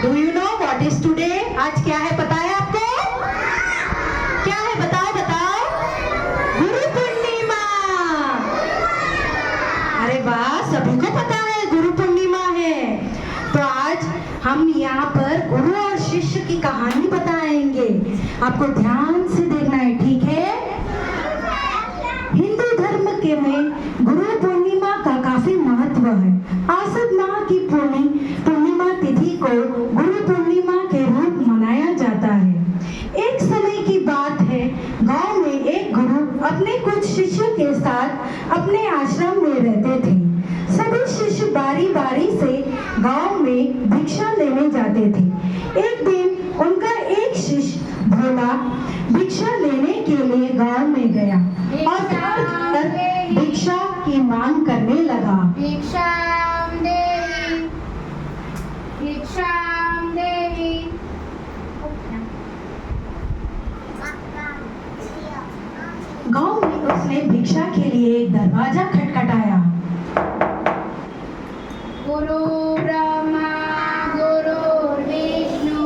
Do you know what is today? आज क्या है पता है आपको? क्या है बताओ बताओ? गुरु पूर्णिमा। अरे वाह, सभी को पता है गुरु पूर्णिमा है। तो आज हम यहाँ पर गुरु और शिष्य की कहानी बताएंगे। आपको ध्यान से देखना है, ठीक है? हिंदू धर्म के में गुरु पूर्णिमा का काफी महत्व है। आषाढ़ माह की पूर्णिमा तिथि को गुरु पूर्णिमा के रूप मनाया जाता है। एक समय की बात है, गांव में एक गुरु अपने कुछ शिष्यों के साथ अपने आश्रम में रहते थे। सभी शिष्य बारी बारी से गांव में भिक्षा लेने जाते थे। एक दिन उनका एक शिष्य भोला भिक्षा लेने के लिए गांव में गया और घर घर भिक्षा की मांग करने लगा। भिक्षाम देहि, भिक्षाम देहि। गांव में उसने भिक्षा के लिए एक दरवाजा खटखटाया। गुरु ब्रह्मा गुरुर्विष्णु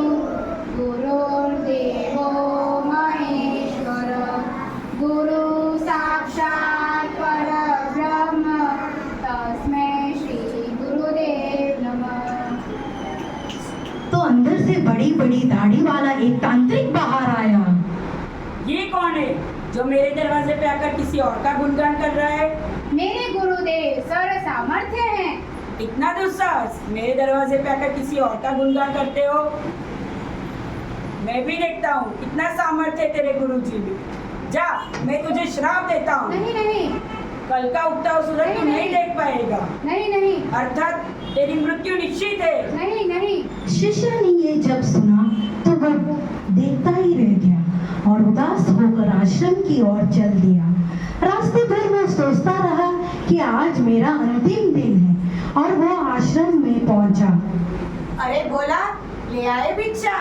गुरुर्देवो महेश्वर गुरु साक्षात् परब्रह्म तस्मै श्री गुरुदेव नमः। तो अंदर से बड़ी बड़ी दाढ़ी वाला एक तांत्रिक बाहर आया। ये कौन है जो मेरे दरवाजे पे आकर किसी और का गुणगान कर रहा है? मेरे गुरुदेव सर्व सामर्थ्य हैं। इतना दुस्साहस, मेरे दरवाजे पे आकर किसी और का गुणगान करते हो? मैं भी देखता हूँ कितना सामर्थ्य है तेरे गुरुजी में। जा, मैं तुझे श्राप देता हूँ। नहीं नहीं कल का उगता हुआ सूरज तू नहीं देख पाएगा। नहीं नहीं अर्थात तेरी मृत्यु निश्चित है। नहीं नहीं। शिष्य ने ये जब सुना तो वह देखता ही रह गया और उदास होकर आश्रम की ओर चल दिया। रास्ते भर वो सोचता रहा कि आज मेरा अंतिम दिन है और वो आश्रम में पहुंचा। अरे बोला, ले आए भिक्षा?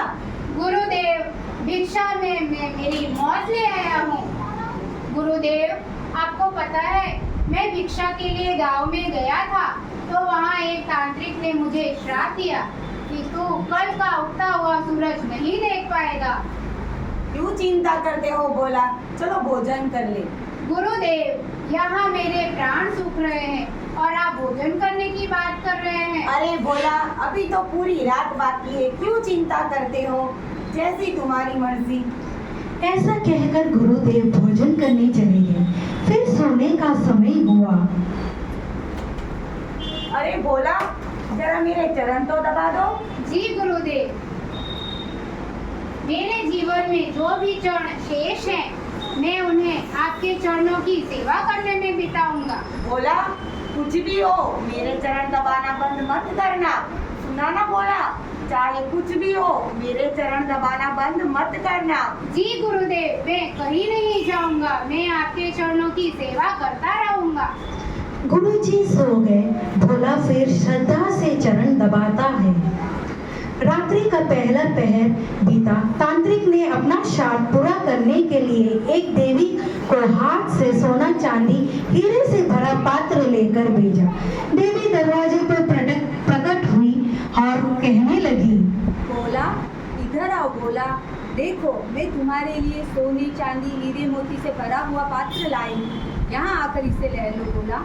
गुरुदेव, भिक्षा में मैं मेरी मौत ले आया हूँ। गुरुदेव, आपको पता है मैं भिक्षा के लिए गांव में गया था तो वहाँ एक तांत्रिक ने मुझे श्राप दिया कि तू कल का उगता हुआ सूरज नहीं देख पाएगा। क्यों चिंता करते हो बोला, चलो भोजन कर ले। गुरुदेव, यहाँ मेरे प्राण सूख रहे हैं और आप भोजन करने की बात कर रहे हैं। अरे बोला, अभी तो पूरी रात बाकी है, क्यों चिंता करते हो? जैसी तुम्हारी मर्जी। ऐसा कहकर गुरुदेव भोजन करने चले गए। फिर सोने का समय हुआ। अरे बोला, जरा मेरे चरण तो दबा दो। जी गुरुदेव, मेरे जीवन में जो भी चरण शेष हैं, मैं उन्हें आपके चरणों की सेवा करने में बिताऊंगा। बोला, कुछ भी हो मेरे चरण दबाना बंद मत करना। सुना ना बोला, चाहे कुछ भी हो मेरे चरण दबाना बंद मत करना। जी गुरुदेव, मैं कहीं नहीं जाऊंगा, मैं आपके चरणों की सेवा करता रहूंगा। गुरुजी सो गए। भोला फिर श्रद्धा से चरण दबाता है। रात्रि का पहला पहर बीता। तांत्रिक ने अपना श्राप पूरा करने के लिए एक देवी को हाथ से सोना चांदी हीरे से भरा पात्र लेकर भेजा। देवी दरवाजे पर प्रकट हुई और कहने लगी, बोला, इधर आओ। बोला, देखो मैं तुम्हारे लिए सोने चांदी हीरे मोती से भरा हुआ पात्र लाई हूँ, यहाँ आकर इसे ले लो। बोला,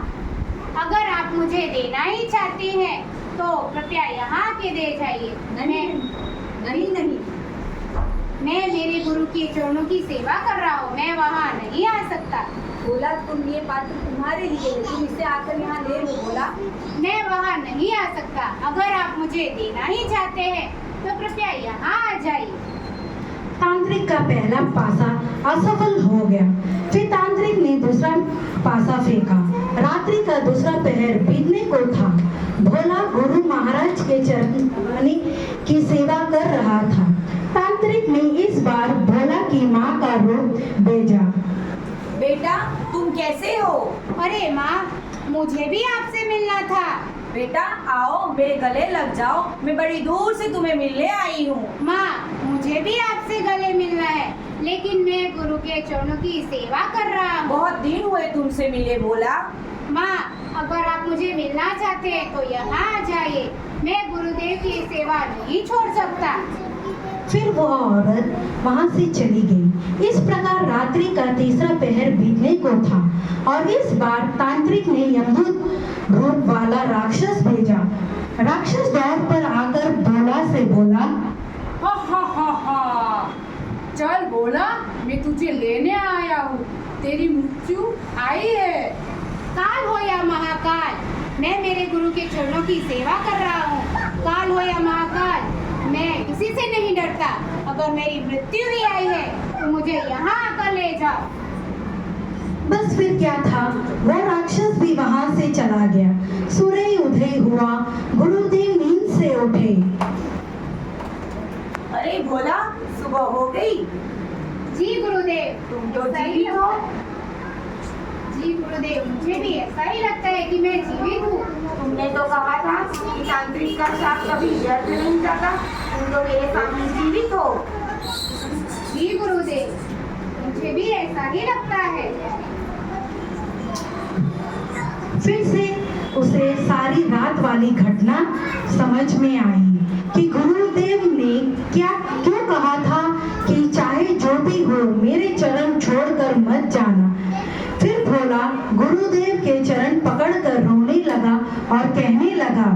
अगर आप मुझे देना ही चाहते हैं तो कृपया यहाँ आके दे जाइए। नहीं नहीं, मैं मेरे गुरु के चरणों की सेवा कर रहा हूँ, मैं वहाँ नहीं आ सकता। बोला, तुम ये पात्र तुम्हारे लिए है, तुम इसे आकर यहाँ ले लो। बोला, मैं वहाँ नहीं आ सकता। अगर आप मुझे देना ही चाहते हैं तो कृपया यहाँ आ जाइए। तांत्रिक का पहला पासा असफल हो गया। फिर तांत्रिक ने दूसरा पासा फेंका। रात्रि का दूसरा पहर बीतने को था। भोला गुरु महाराज के चरण की सेवा कर रहा था। तांत्रिक ने इस बार भोला की माँ का रूप भेजा। बेटा, तुम कैसे हो? अरे माँ, मुझे भी आपसे मिलना था। बेटा आओ, मेरे गले लग जाओ, मैं बड़ी दूर से तुम्हें मिलने आई हूँ। माँ, मुझे भी आपसे गले मिलना है, लेकिन मैं गुरु के चरणों की सेवा कर रहा हूँ। बहुत दिन हुए तुमसे मिले। बोला, माँ, अगर आप मुझे मिलना चाहते हैं तो यहाँ आ जाइए। मैं गुरुदेव गुरुदेव की सेवा नहीं छोड़ सकता। फिर वह औरत वहां से चली गई। इस प्रकार रात्रि का तीसरा पहर बीतने को था और इस बार तांत्रिक ने यमदूत रूप वाला राक्षस भेजा। राक्षस दौड़ पर आकर भोला से बोला, हा। चल भोला, मैं तुझे लेने आया हूँ, तेरी मृत्यु आई है। काल हो या महाकाल, मैं मेरे गुरु के चरणों की सेवा कर रहा हूँ। काल हो या महाकाल, मैं किसी से नहीं डरता। अगर मेरी मृत्यु भी आई है तो मुझे यहाँ आकर ले जाओ। बस फिर क्या था, वह राक्षस भी वहां से चला गया। सूर्य उदय हुआ, गुरुदेव नींद से उठे। अरे भोला, सुबह हो गई। जी गुरुदेव, तुम तो ऐसा ही जीवित हो। जी गुरुदेव, मुझे भी ऐसा ही लगता है कि मैं जीवित हूँ। तुमने तो कहा था कि तांत्रिक का शाप कभी व्यर्थ नहीं जाता। तुम तो मेरे सामने जीवित हो। जी गुरुदेव, मुझे भी ऐसा ही लगता है। फिर से उसे सारी रात वाली घटना समझ में आई कि गुरुदेव ने क्यों कहा था कि चाहे जो भी हो मेरे चरण छोड़कर मत जाना। फिर भोला गुरुदेव के चरण पकड़कर रोने लगा और कहने लगा,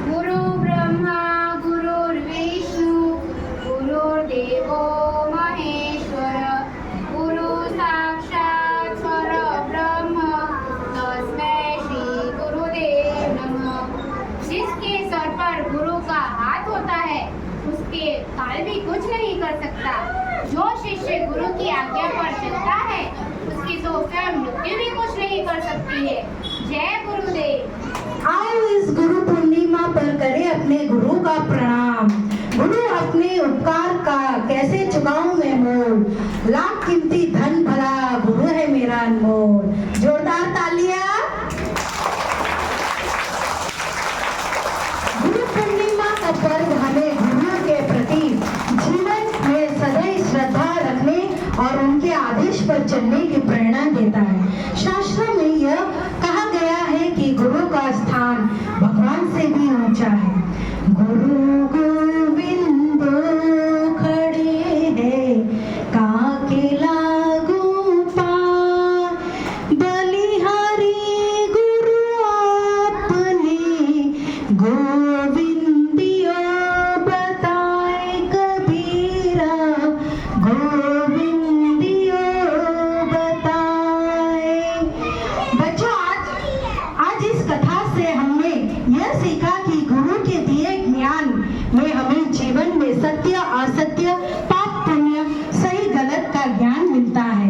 गुरु ब्रह्मा गुरुर्विष्णु गुरुर्देवो महेश्वर गुरु साक्षात् परब्रह्म तस्मै श्री गुरुदेव नमः। जिसके सर पर गुरु का हाथ होता है उसके काल भी कुछ नहीं कर सकता। जो शिष्य गुरु की आज्ञा पर चलता है उसकी तो स्वयं मृत्यु भी कुछ नहीं कर सकती है। जय गुरुदेव। आओ इस गुरु पूर्णिमा पर करें अपने गुरु का प्रणाम। गुरु अपने उपकार का कैसे चुकाऊं मैं मोल, लाख कीमती धन भला गुरु है मेरा अनमोल। जोरदार तालियां। गुरु पूर्णिमा का पर्व हमें गुरुओं के प्रति जीवन में सदैव श्रद्धा रखने और उनके आदेश पर चलने की प्रेरणा देता है। शास्त्रों में यह कहा गया है कि गुरु का स्थान भगवान से भी ऊंचा है। गुरु गोविंद खड़े हैं काके लागू पार, बलिहारी गुरु आपने गोविंदियो बताए कबीरा, गोविंदियो बताए। बच्चों, आज इस कथा से हमने यह सीखा कि गुरु के दिए ज्ञान में हमें जीवन में सत्य असत्य पाप पुण्य सही गलत का ज्ञान मिलता है।